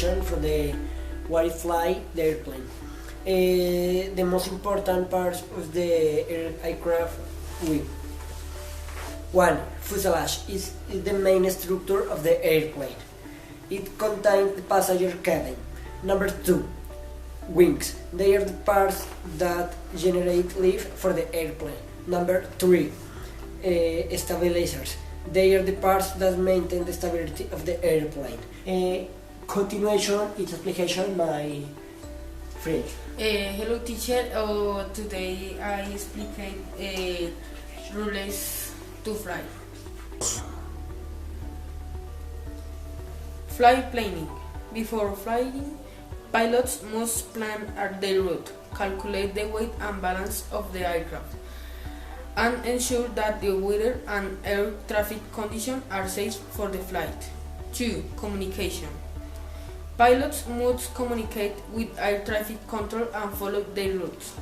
information from the where it fly the airplane. The most important parts of the aircraft wing. 1. Fuselage is the main structure of the airplane. It contains the passenger cabin. Number 2. Wings. They are the parts that generate lift for the airplane. Number 3. Stabilizers. They are the parts that maintain the stability of the airplane. Continuation its application by friend. Hello teacher, today I explain rules to fly. Fly planning. Before flying, pilots must plan their route, calculate the weight and balance of the aircraft, and ensure that the weather and air traffic conditions are safe for the flight. 2. Communication. Pilots must communicate with air traffic control and follow their routes.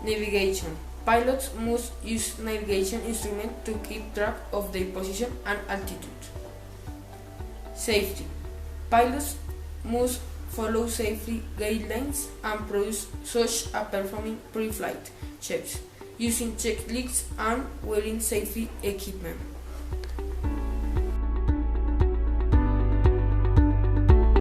Navigation. Pilots must use navigation instruments to keep track of their position and altitude. Safety. Pilots must follow safety guidelines and produce such as performing pre-flight checks, using checklists and wearing safety equipment.